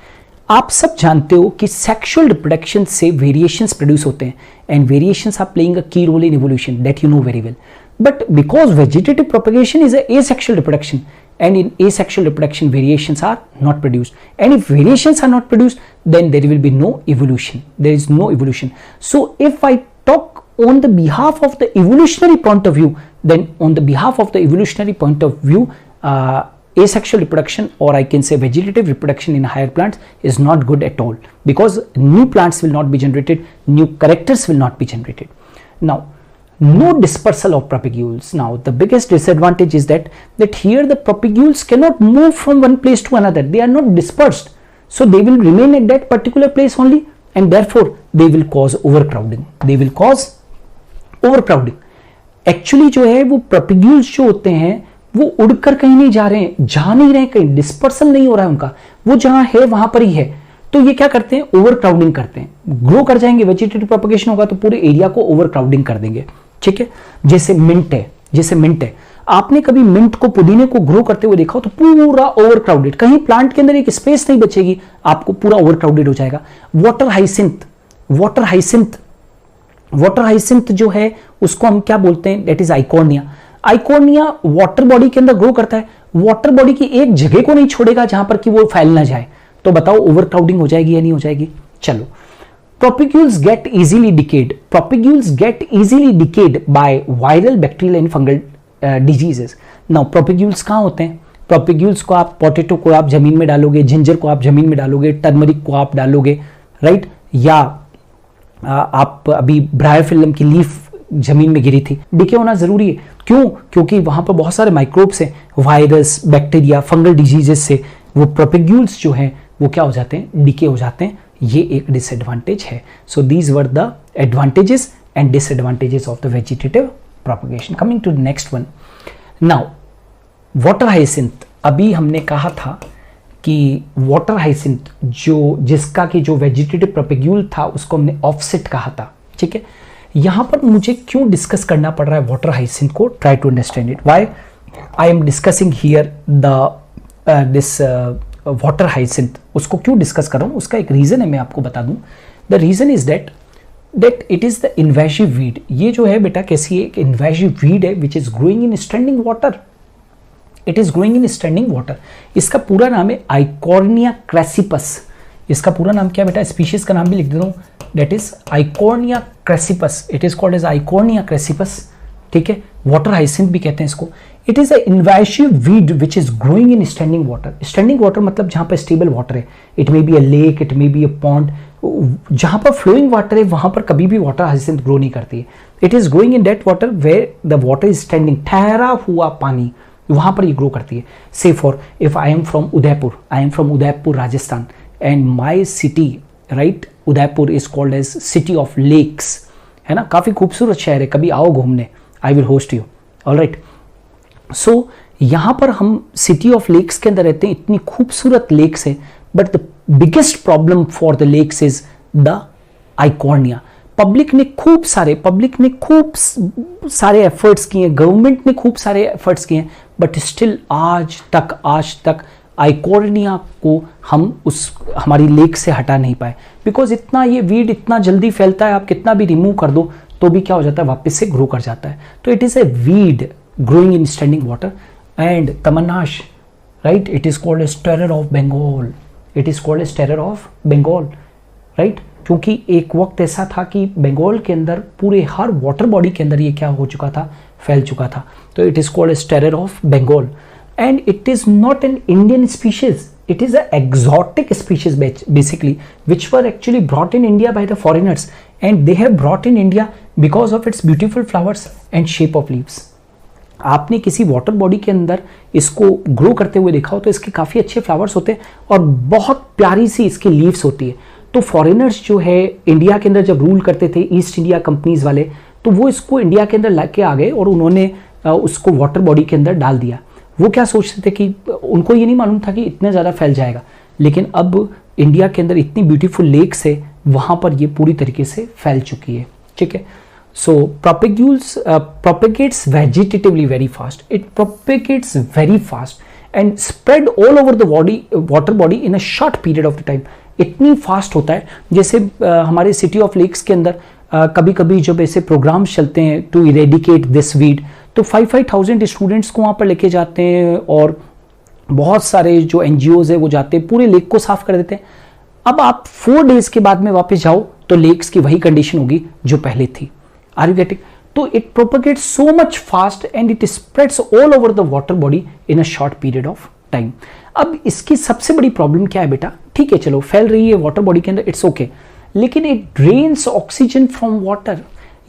[SPEAKER 1] आप सब जानते हो कि sexual reproduction से variations produce होते हैं, and variations are playing a key role in evolution, that you know very well. But because vegetative propagation is asexual reproduction, and in asexual reproduction variations are not produced, and if variations are not produced, then there will be no evolution. There is no evolution. So if I talk on the behalf of the evolutionary point of view, then on the behalf of the evolutionary point of view, asexual reproduction, or I can say vegetative reproduction in higher plants is not good at all, because new plants will not be generated, new characters will not be generated. Now, no dispersal of propagules. Now, the biggest disadvantage is that here the propagules cannot move from one place to another. They are not dispersed, so they will remain at that particular place only, and therefore they will cause overcrowding. Actually जो है वो propagules जो होते हैं वो उड़कर कहीं नहीं जा रहे हैं, जा नहीं रहे कहीं, डिस्पर्सल नहीं हो रहा है उनका, वो जहां है वहां पर ही है. तो ये क्या करते हैं? ओवरक्राउडिंग करते हैं, ग्रो कर जाएंगे, वेजिटेटिव प्रोपेगेशन होगा तो पूरे एरिया को ओवरक्राउडिंग कर देंगे, ठीक है. जैसे मिंट है, आपने कभी मिंट को, पुदीने को ग्रो करते हुए देखा हो तो पूरा ओवरक्राउडेड, कहीं प्लांट के अंदर एक स्पेस नहीं बचेगी, आपको पूरा ओवरक्राउडेड हो जाएगा. वाटर हाइसिंथ जो है उसको हम क्या बोलते हैं? That is Eichhornia water body के अंदर ग्रो करता है, वाटर बॉडी की एक जगह को नहीं छोड़ेगा जहां पर कि वो फैल ना जाए. तो बताओ ओवरक्राउडिंग हो जाएगी या नहीं हो जाएगी? चलो, propagules get easily decayed by viral, bacterial and fungal diseases. Now propagules कहां होते हैं? प्रोपेग्यूल्स को आप, पोटैटो को आप जमीन में डालोगे, जिंजर को आप जमीन में डालोगे, टर्मरिक को आप डालोगे, राइट, या आप अभी ब्रायर फिल्म की लीफ जमीन में गिरी थी, डिके होना जरूरी है. क्यों? क्योंकि वहां पर बहुत सारे माइक्रोब्स हैं, वायरस, बैक्टीरिया, फंगल डिजीजेस से वो प्रोपेग्यूल्स जो हैं वो क्या हो जाते हैं? डिके हो जाते हैं. ये एक डिसएडवांटेज है. So these were the advantages and disadvantages of the vegetative propagation. Coming to the next one. Now water hyacinth, अभी हमने कहा था कि वाटर हाइसिंथ जिसका कि जो वेजिटेटिव प्रोपेग्यूल था उसको हमने ऑफसेट कहा था, ठीक है. यहां पर मुझे क्यों डिस्कस करना पड़ रहा है वाटर हाइसिंथ को? Try to understand it. Why I am discussing here this water hyacinth, उसको क्यों डिस्कस कर रहा हूं? उसका एक रीजन है, मैं आपको बता दूं. The reason is that it is the invasive weed. ये जो है बेटा कैसी है? एक इन्वेसिव वीड है विच is growing in standing water. It is growing in standing water. इसका पूरा नाम है आइकोर्निया क्रेसिपस. इसका पूरा नाम क्या बेटा? स्पीशीज का नाम भी लिख देता हूं, that is Eichhornia crassipes. It is called as Eichhornia crassipes, ठीक है. वाटर हाइसिंथ भी कहते हैं इसको. It is a invasive weed which is growing in standing water. Standing water मतलब जहां पर स्टेबल वाटर है. It may be a lake, it may be a pond. जहां पर फ्लोइंग वाटर है वहां पर कभी भी वाटर हाइसिंथ ग्रो नहीं करती है. It is growing in that water where the water is standing, ठहरा हुआ पानी, वहां पर ये ग्रो करती है. Say for if I am from Udaipur Rajasthan, and my city, right, Udaipur is called as city of lakes, है ना. काफी खूबसूरत शहर है, कभी आओ घूमने, I will host you. Alright. So यहां पर हम सिटी ऑफ लेक्स के अंदर रहते हैं, इतनी खूबसूरत लेक्स है, but the biggest problem for the lakes is the eichhornia. Public ने खूब सारे एफर्ट्स किए, गवर्नमेंट ने खूब सारे एफर्ट्स किए, बट स्टिल आज तक आइकॉर्निया को हम हमारी लेक से हटा नहीं पाए, बिकॉज इतना ये वीड इतना जल्दी फैलता है, आप कितना भी रिमूव कर दो तो भी क्या हो जाता है, वापस से ग्रो कर जाता है। तो it is a weed growing in standing water. And तमन्नाश, right, it is called as terror of Bengal, it is called as terror of Bengal, right, क्योंकि एक वक्त ऐसा था कि बंगाल के अंदर पूरे हर वाटर बॉडी के अंदर ये क्या हो चुका था, फैल चुका था। तो it is called as terror of Bengal. And it is not an Indian species, it is an exotic species basically, which were actually brought in India by the foreigners, and they have brought in India because of its beautiful flowers and shape of leaves. आपने किसी water body के अंदर इसको grow करते हुए देखा हो तो इसके काफ़ी अच्छे फ्लावर्स होते हैं और बहुत प्यारी सी इसकी लीव्स होती है। तो फॉरेनर्स जो है इंडिया के अंदर जब रूल करते थे, ईस्ट इंडिया कंपनीज वाले, तो वो इसको इंडिया के अंदर लाके आ गए और उन्होंने उसको वाटर बॉडी के अंदर डाल दिया। वो क्या सोचते थे कि उनको ये नहीं मालूम था कि इतना ज़्यादा फैल जाएगा, लेकिन अब इंडिया के अंदर इतनी ब्यूटीफुल लेक्स है, वहाँ पर ये पूरी तरीके से फैल चुकी है, ठीक है। सो propagates vegetatively very fast, it propagates very fast and spread all over the water body in a short period of the time। इतनी फास्ट होता है जैसे हमारे सिटी ऑफ लेक्स के अंदर कभी कभी जब ऐसे प्रोग्राम्स चलते हैं टू इरेडिकेट दिस वीड, तो 5,000 स्टूडेंट्स को वहाँ पर लेके जाते हैं और बहुत सारे जो NGOs है वो जाते हैं, पूरे लेक को साफ कर देते हैं। अब आप 4 डेज के बाद में वापस जाओ तो लेक्स की वही कंडीशन होगी जो पहले थी। Are you getting? तो it propagates so much fast and it spreads all over the water body in a short period of time. अब इसकी सबसे बड़ी प्रॉब्लम क्या है बेटा? ठीक है चलो फैल रही है वाटर बॉडी के अंदर, इट्स ओके, लेकिन it drains oxygen from water.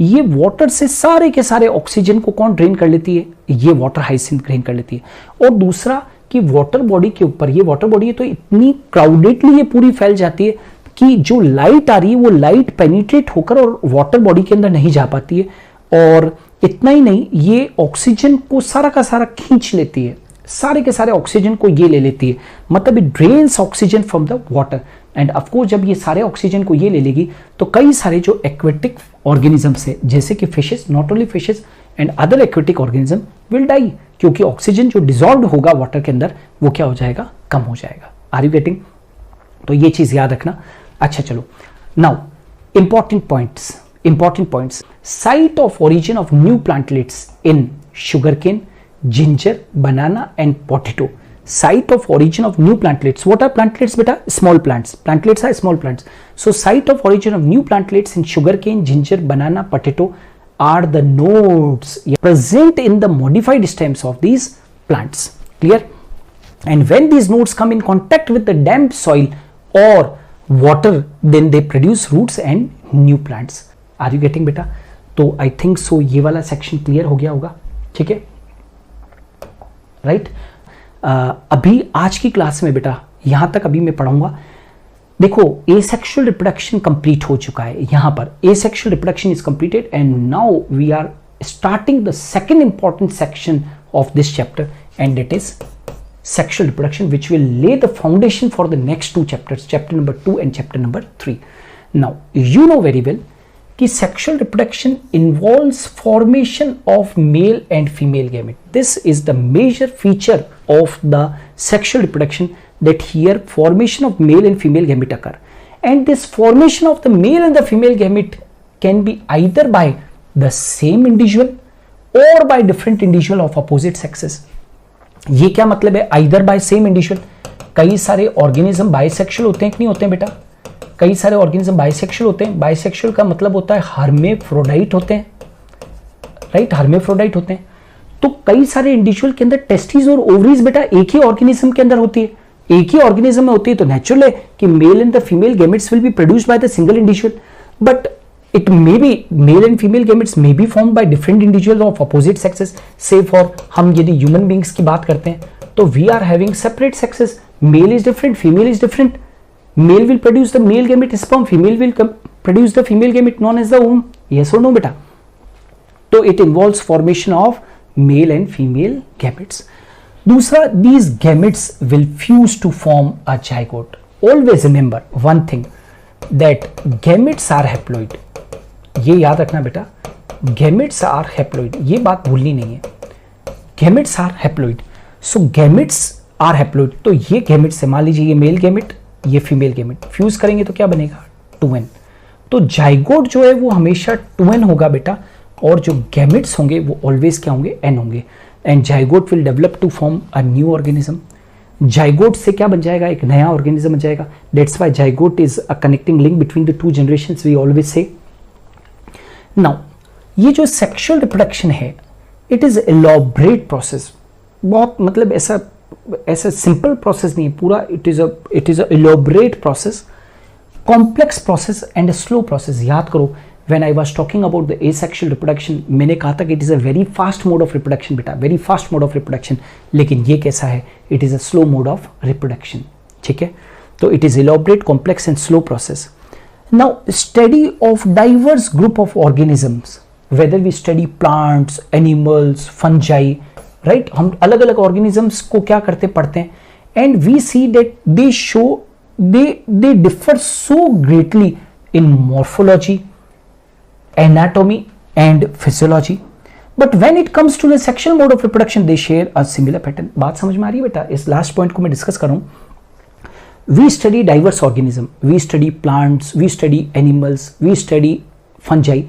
[SPEAKER 1] ये वाटर से सारे के सारे ऑक्सीजन को कौन ड्रेन कर लेती है? ये वाटर हाइसिंथ ड्रेन कर लेती है। और दूसरा कि वाटर बॉडी के ऊपर, ये वाटर बॉडी है तो इतनी क्राउडेडली ये पूरी फैल जाती है कि जो लाइट आ रही है वो लाइट पेनिट्रेट होकर और वाटर बॉडी के अंदर नहीं जा पाती है। और इतना ही नहीं, ये ऑक्सीजन को सारा का सारा खींच लेती है, सारे के सारे ऑक्सीजन को ये ले लेती है, मतलब it drains oxygen from the water. And of course जब ये सारे ऑक्सीजन को ये ले लेगी तो कई सारे जो एक्वेटिक ऑर्गेनिजम्स है जैसे कि fishes, not only fishes and other aquatic organism will die, क्योंकि ऑक्सीजन जो डिजॉल्व होगा वाटर के अंदर वो क्या हो जाएगा? कम हो जाएगा। Are you getting? तो ये चीज याद रखना। अच्छा चलो, now important points. Site of origin of new plantlets in sugarcane, ginger, banana and potato. Site of origin of new plantlets. What are plantlets beta? Small plants. Plantlets are small plants. So site of origin of new plantlets in sugarcane, ginger, banana, potato are the nodes present in the modified stems of these plants. Clear? And when these nodes come in contact with the damp soil or water, then they produce roots and new plants. Are you getting beta? तो I think so ये वाला section clear हो गया होगा, ठीक है? Right अभी आज की क्लास में बेटा यहां तक अभी मैं पढ़ाऊंगा। देखो एसेक्सुअल रिप्रोडक्शन कंप्लीट हो चुका है, यहां पर asexual reproduction is completed and now we are starting the second important section of this chapter and it is sexual reproduction which will lay the foundation for the next 2 chapters, chapter number 2 and chapter number 3। Now you know very well कि sexual reproduction involves formation of male and female gamete. This is the major feature of the sexual reproduction, that here formation of male and female gamete occur, and this formation of the male and the female gamete can be either by the same individual or by different individual of opposite sexes. ये क्या मतलब है either by same individual? कई सारे organism bisexual होते हैं कि नहीं होते हैं बेटा? कई सारे ऑर्गेनिज्म बाइसेक्सुअल होते हैं। बाइसेक्सुअल का मतलब होता है हर्मेफ्रोडाइट होते हैं, राइट, हर्मेफ्रोडाइट होते हैं। तो कई सारे इंडिविजुअल के अंदर टेस्टिस और ओवरीज बेटा एक ही ऑर्गेनिज्म के अंदर होती है, एक ही ऑर्गेनिज्म में होती है, तो नेचुरल है कि male and the female gametes will be produced by the single individual, but it may be male and female gametes may be formed by different individuals of opposite sexes. Say for हम यदि human beings की बात करते हैं तो we are having separate sexes, male is different, female is different. Male will produce the male gamete sperm, female will produce the female gamete known as the ovum. Yes or no beta? So it involves formation of male and female gametes. दूसरा, these gametes will fuse to form a zygote. Always remember one thing, that gametes are haploid, ये याद रखना बेटा, gametes are haploid, ये बात भूलनी नहीं है, gametes are haploid. So gametes are haploid, तो ये गैमेट्स है, मान लीजिए ये मेल गैमेट, ये फीमेल गैमेट, फ्यूज करेंगे तो क्या बनेगा 2n। तो जाइगोट जो है वो हमेशा 2n होगा बेटा, और जो गैमेट्स होंगे वो ऑलवेज क्या होंगे, n होंगे। And zygote will develop to form a new organism, zygote से क्या बन जाएगा, एक नया ऑर्गेनिज्म बन जाएगा। That's why zygote is a connecting link between the two generations, we always say. Now ये जो सेक्सुअल रिप्रोडक्शन है, इट इज एलॉबरेट प्रोसेस, बहुत मतलब ऐसा सिंपल प्रोसेस नहीं है पूरा, it is a elaborate process, complex process and slow process. याद करो, when I was talking about the asexual reproduction, मैंने कहा था कि it is a very fast mode of reproduction बेटा, very fast mode of reproduction, लेकिन ये कैसा है, it is a slow mode of reproduction, ठीक है। तो it is elaborate, complex and slow process. Now study of diverse group of organisms, whether we study plants, animals, fungi, right, हम अलग अलग organisms को क्या करते पढ़ते हैं, and we see that they show they differ so greatly in morphology, anatomy and physiology, but when it comes to the sexual mode of reproduction they share a similar pattern। बात समझ में आ रही है बेटा, इस लास्ट पॉइंट को मैं discuss कर रहा हूं। We study diverse organism, we study plants, we study animals, we study fungi,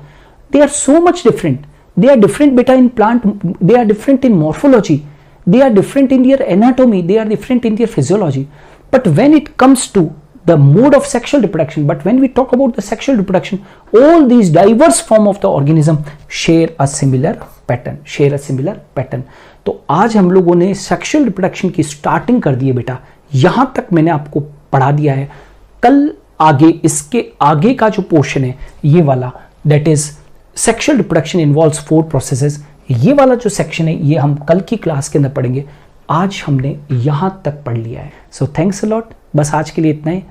[SPEAKER 1] they are so much different, they are different beta in plant, they are different in morphology, they are different in their anatomy, they are different in their physiology, but when it comes to the mode of sexual reproduction, but when we talk about the sexual reproduction, all these diverse form of the organism share a similar pattern। तो आज हम लोगों ने sexual reproduction की starting कर दी है बेटा, यहां तक मैंने आपको पढ़ा दिया है। कल आगे इसके आगे का जो पोर्शन है ये वाला, that is sexual reproduction involves 4 processes, ये वाला जो सेक्शन है ये हम कल की क्लास के अंदर पढ़ेंगे। आज हमने यहां तक पढ़ लिया है। सो थैंक्स अ लॉट, बस आज के लिए इतना ही।